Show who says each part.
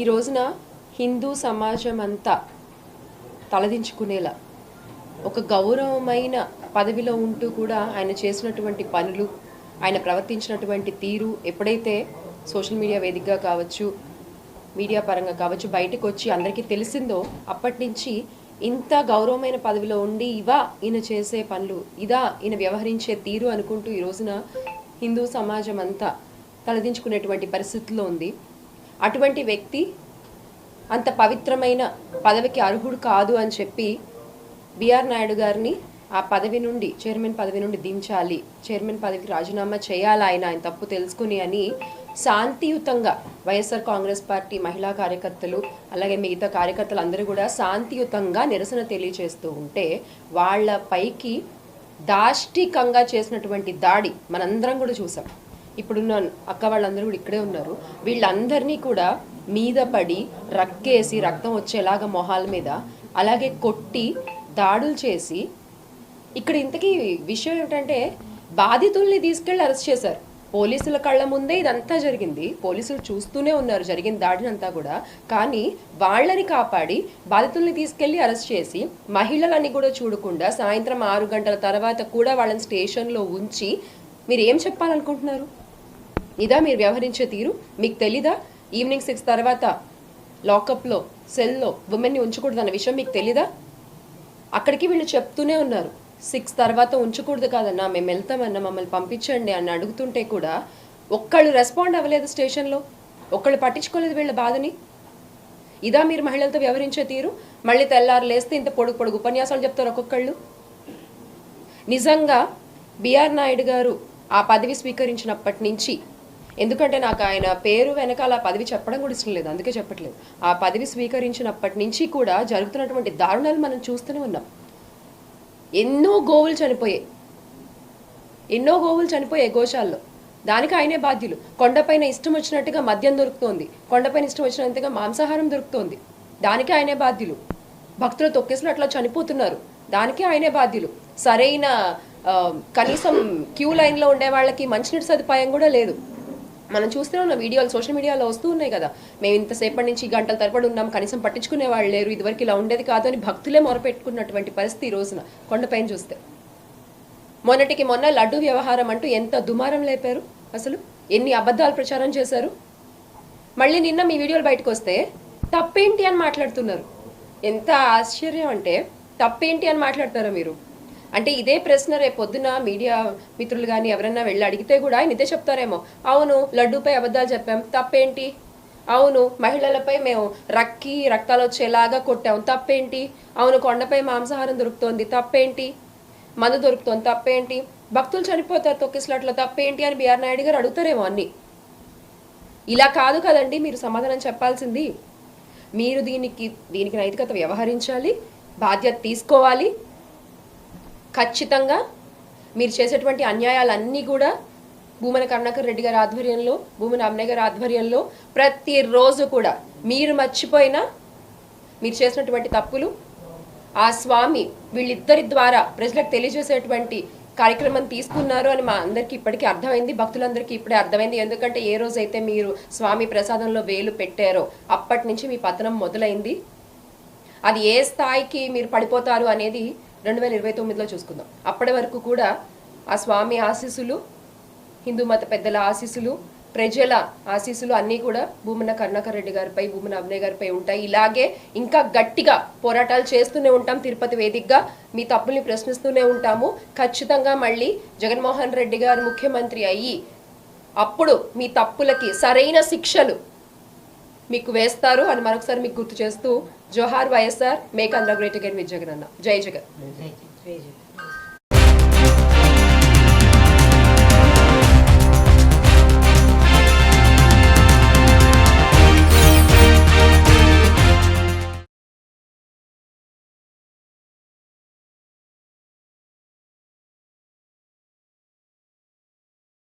Speaker 1: ఈ రోజున హిందూ సమాజం అంతా తలదించుకునేలా ఒక గౌరవమైన పదవిలో ఉంటూ కూడా ఆయన చేసినటువంటి పనులు, ఆయన ప్రవర్తించినటువంటి తీరు ఎప్పుడైతే సోషల్ మీడియా వేదికగా కావచ్చు, మీడియా పరంగా కావచ్చు బయటకు వచ్చి అందరికీ తెలిసిందో అప్పటి నుంచి ఇంత గౌరవమైన పదవిలో ఉండి ఇవా ఈయన చేసే పనులు, ఇదా ఈయన వ్యవహరించే తీరు అనుకుంటూ ఈ రోజున హిందూ సమాజం అంతా తలదించుకునేటువంటి పరిస్థితుల్లో ఉంది. అటువంటి వ్యక్తి అంత పవిత్రమైన పదవికి అర్హుడు కాదు అని చెప్పి బిఆర్ నాయుడు గారిని ఆ పదవి నుండి, చైర్మన్ పదవి నుండి దించాలి, చైర్మన్ పదవికి రాజీనామా చేయాలి ఆయన తప్పు తెలుసుకుని అని శాంతియుతంగా వైఎస్ఆర్ కాంగ్రెస్ పార్టీ మహిళా కార్యకర్తలు అలాగే మిగతా కార్యకర్తలు అందరూ కూడా శాంతియుతంగా నిరసన తెలియజేస్తూ ఉంటే వాళ్ళ పైకి దాష్టికంగా చేసినటువంటి దాడి మనందరం కూడా చూసాం. ఇప్పుడున్న అక్క వాళ్ళందరూ కూడా ఇక్కడే ఉన్నారు. వీళ్ళందరినీ కూడా మీద పడి రక్కేసి రక్తం వచ్చేలాగా మొహాల మీద అలాగే కొట్టి దాడులు చేసి, ఇక్కడ ఇంతకీ విషయం ఏమిటంటే బాధితుల్ని తీసుకెళ్ళి అరెస్ట్ చేశారు. పోలీసుల కళ్ళ ముందే ఇదంతా జరిగింది, పోలీసులు చూస్తూనే ఉన్నారు జరిగిన దాడినంతా కూడా. కానీ వాళ్ళని కాపాడి బాధితుల్ని తీసుకెళ్ళి అరెస్ట్ చేసి మహిళలని కూడా చూడకుండా సాయంత్రం 6 గంటల తర్వాత కూడా వాళ్ళని స్టేషన్లో ఉంచి మీరు ఏం చెప్పాలనుకుంటున్నారు? ఇదా మీరు వ్యవహరించే తీరు? మీకు తెలీదా ఈవినింగ్ 6 తర్వాత లాకప్లో సెల్లో ఉమెన్ని ఉంచకూడదు అన్న విషయం మీకు తెలీదా? అక్కడికి వీళ్ళు చెప్తూనే ఉన్నారు 6 తర్వాత ఉంచకూడదు కాదన్నా, మేము వెళ్తామన్నా, మమ్మల్ని పంపించండి అని అడుగుతుంటే కూడా ఒక్కళ్ళు రెస్పాండ్ అవ్వలేదు, స్టేషన్లో ఒక్కళ్ళు పట్టించుకోలేదు వీళ్ళ బాధని. ఇదా మీరు మహిళలతో వ్యవహరించే తీరు? మళ్ళీ తెల్లారు లేస్తే ఇంత పొడుగు పొడుగు ఉపన్యాసాలు చెప్తారు ఒక్కొక్కళ్ళు. నిజంగా బిఆర్ నాయుడు గారు ఆ పదవి స్వీకరించినప్పటి నుంచి, ఎందుకంటే నాకు ఆయన పేరు వెనకాల ఆ పదవి చెప్పడం కూడా ఇష్టం లేదు, అందుకే చెప్పట్లేదు. ఆ పదవి స్వీకరించినప్పటి నుంచి కూడా జరుగుతున్నటువంటి దారుణాలు మనం చూస్తూనే ఉన్నాం. ఎన్నో గోవులు చనిపోయాయి గోశాల్లో. దానికి ఆయనే బాధ్యులు. కొండపైన ఇష్టం వచ్చినట్టుగా మద్యం దొరుకుతోంది, కొండపైన ఇష్టం వచ్చినట్టుగా మాంసాహారం దొరుకుతోంది, దానికి ఆయనే బాధ్యులు. భక్తులు తొక్కేసిన అట్లా చనిపోతున్నారు, దానికి ఆయనే బాధ్యులు. సరైన కనీసం క్యూ లైన్లో ఉండే వాళ్ళకి మంచినీటి సదుపాయం కూడా లేదు. మనం చూస్తూనే ఉన్న వీడియోలు సోషల్ మీడియాలో వస్తూ ఉన్నాయి కదా, మేము ఇంతసేపటి నుంచి గంటల తరబడి ఉన్నాం, కనీసం పట్టించుకునే వాళ్ళు లేరు, ఇదివరకు ఇలా ఉండేది కాదు అని భక్తులే మొరపెట్టుకున్నటువంటి పరిస్థితి ఈ రోజున కొండపైన చూస్తే. మొన్నటికి మొన్న లడ్డు వ్యవహారం అంటూ ఎంత దుమారం లేపారు, అసలు ఎన్ని అబద్ధాలు ప్రచారం చేశారు. మళ్ళీ నిన్న మీ వీడియోలు బయటకు వస్తే తప్పేంటి అని మాట్లాడుతున్నారు. ఎంత ఆశ్చర్యం అంటే తప్పేంటి అని మాట్లాడతారా మీరు? అంటే ఇదే ప్రశ్న రేపు పొద్దున మీడియా మిత్రులు కానీ ఎవరైనా వెళ్ళి అడిగితే కూడా ఆయన ఇదే చెప్తారేమో, అవును లడ్డూపై అబద్ధాలు చెప్పాం తప్పేంటి, అవును మహిళలపై మేము రక్తాలు వచ్చేలాగా కొట్టాం తప్పేంటి, అవును కొండపై మాంసాహారం దొరుకుతోంది తప్పేంటి, మందు దొరుకుతోంది తప్పేంటి, భక్తులు చనిపోతారు తొక్కిసలాట్లో తప్పేంటి అని బిఆర్ నాయుడు గారు అడుగుతారేమో అన్ని. ఇలా కాదు కదండి మీరు సమాధానం చెప్పాల్సింది. మీరు దీనికి నైతికత వ్యవహరించాలి, బాధ్యత తీసుకోవాలి. ఖచ్చితంగా మీరు చేసేటువంటి అన్యాయాలన్నీ కూడా భూమన కరుణాకర్ రెడ్డి గారి ఆధ్వర్యంలో, భూమన అమ్నే గారి ఆధ్వర్యంలో ప్రతిరోజు కూడా మీరు మర్చిపోయినా మీరు చేసినటువంటి తప్పులు ఆ స్వామి వీళ్ళిద్దరి ద్వారా ప్రజలకు తెలియజేసేటువంటి కార్యక్రమం తీసుకున్నారు అని మా అందరికీ ఇప్పటికీ అర్థమైంది, భక్తులందరికీ ఇప్పుడే అర్థమైంది. ఎందుకంటే ఏ రోజైతే మీరు స్వామి ప్రసాదంలో వేలు పెట్టారో అప్పటి నుంచి మీ పతనం మొదలైంది. అది ఏ స్థాయికి మీరు పడిపోతారు అనేది 2029లో చూసుకుందాం. అప్పటి వరకు కూడా ఆ స్వామి ఆశీస్సులు, హిందూ మత పెద్దల ఆశీస్సులు, ప్రజల ఆశీస్సులు అన్నీ కూడా భూమన కరుణాకర్ రెడ్డి గారిపై, భూమన అమ్నే గారిపై ఉంటాయి. ఇలాగే ఇంకా గట్టిగా పోరాటాలు చేస్తూనే ఉంటాం. తిరుపతి వేదికగా మీ తప్పుల్ని ప్రశ్నిస్తూనే ఉంటాము. ఖచ్చితంగా మళ్ళీ జగన్మోహన్ రెడ్డి గారు ముఖ్యమంత్రి అయ్యి అప్పుడు మీ తప్పులకి సరైన శిక్షలు మీకు వేస్తారు అని మరొకసారి మీకు గుర్తు చేస్తూ జోహార్ YSR, make Andhra great again with Jagan అన్న. జై జగన్.